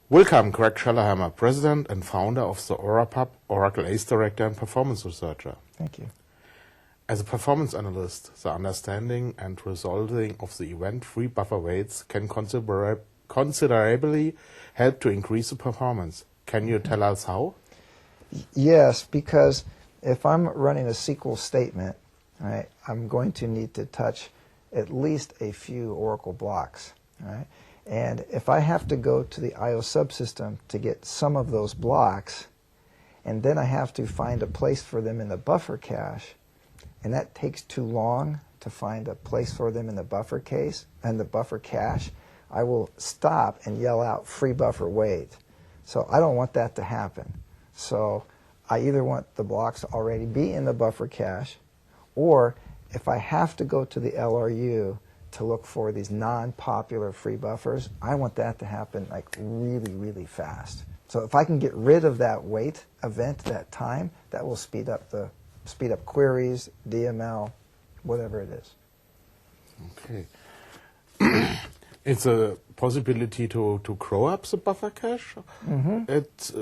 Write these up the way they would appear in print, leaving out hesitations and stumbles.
Welcome, Greg Shallahamer, President and Founder of the OraPub, Oracle ACE Director and Performance Researcher. Thank you. As a performance analyst, the understanding and resolving of the event-free buffer weights can considerably help to increase the performance. Can you tell us how? Yes, because if I'm running a SQL statement, right, I'm going to need to touch at least a few Oracle blocks. Right? And if I have to go to the I/O subsystem to get some of those blocks, and then I have to find a place for them in the buffer cache, and that takes too long to find a place for them in the buffer case and the buffer cache, I will stop and yell out free buffer weight. So I don't want that to happen. So I either want the blocks to already be in the buffer cache, or if I have to go to the LRU to look for these non-popular free buffers, I want that to happen like really, really fast. So if I can get rid of that wait event, that time, that will speed up queries, DML, whatever it is. Okay. It's a possibility to grow up the buffer cache? Mm-hmm. It's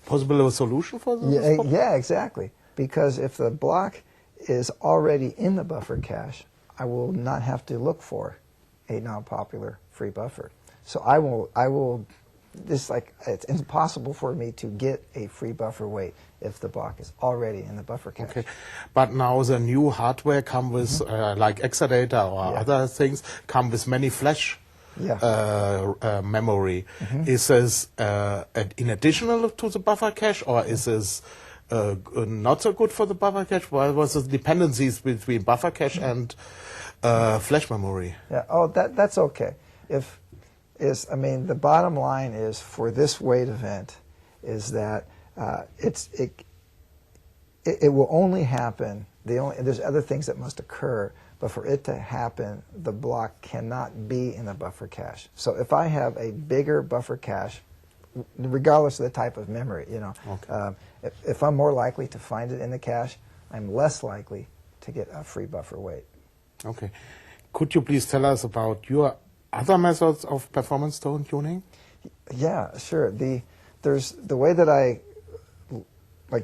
possible a solution for this? Yeah, exactly. Because if the block is already in the buffer cache, I will not have to look for a non-popular free buffer. So I will it's impossible for me to get a free buffer weight if the block is already in the buffer cache. Okay, but now the new hardware come with like Exadata or other things come with many flash memory. Is this in addition to the buffer cache, or is this not so good for the buffer cache? What was the dependencies between buffer cache and flash memory? Yeah. Oh, that's okay. The bottom line is for this wait event is that it will only happen. There's other things that must occur, but for it to happen, the block cannot be in the buffer cache. So if I have a bigger buffer cache, regardless of the type of memory, if I'm more likely to find it in the cache, I'm less likely to get a free buffer weight. Okay. Could you please tell us about your other methods of performance tuning? Yeah, sure. There's the way that I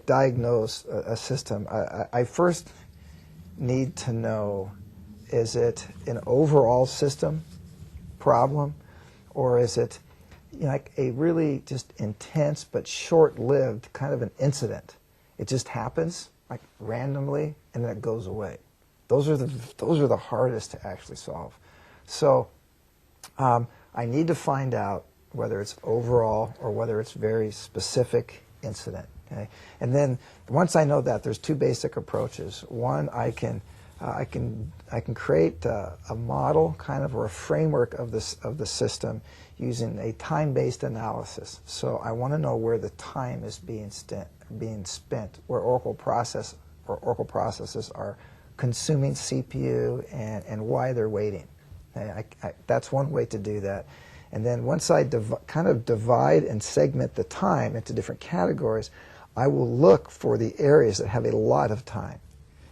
diagnose a system. I first need to know, is it an overall system problem, or is it like a really just intense but short-lived kind of an incident? It just happens like randomly and then it goes away. Those are the hardest to actually solve. So I need to find out whether it's overall or whether it's very specific incident. Okay? And then once I know that, there's two basic approaches. One, I can create a model kind of or a framework of the system using a time-based analysis. So I want to know where the time is being spent, where Oracle processes are consuming CPU and why they're waiting. That's one way to do that. And then once I kind of divide and segment the time into different categories, I will look for the areas that have a lot of time.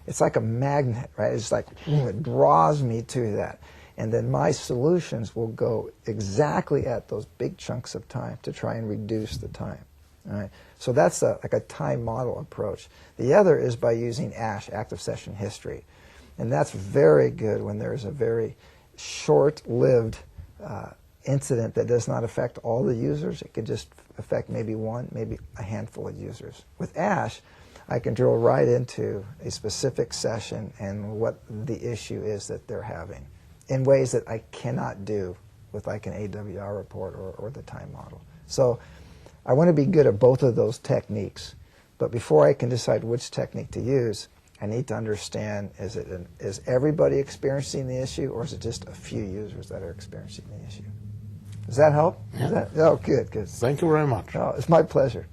It's like a magnet, right? It's like, it draws me to that. And then my solutions will go exactly at those big chunks of time to try and reduce the time. All right? So that's like a time model approach. The other is by using ASH, active session history. And that's very good when there's a very short-lived incident that does not affect all the users. It could just affect maybe one, maybe a handful of users. With ASH, I can drill right into a specific session and what the issue is that they're having in ways that I cannot do with like an AWR report or the time model. So I want to be good at both of those techniques, but before I can decide which technique to use, I need to understand, is everybody experiencing the issue, or is it just a few users that are experiencing the issue? Does that help? Yeah. Oh, good. Thank you very much. Oh, it's my pleasure.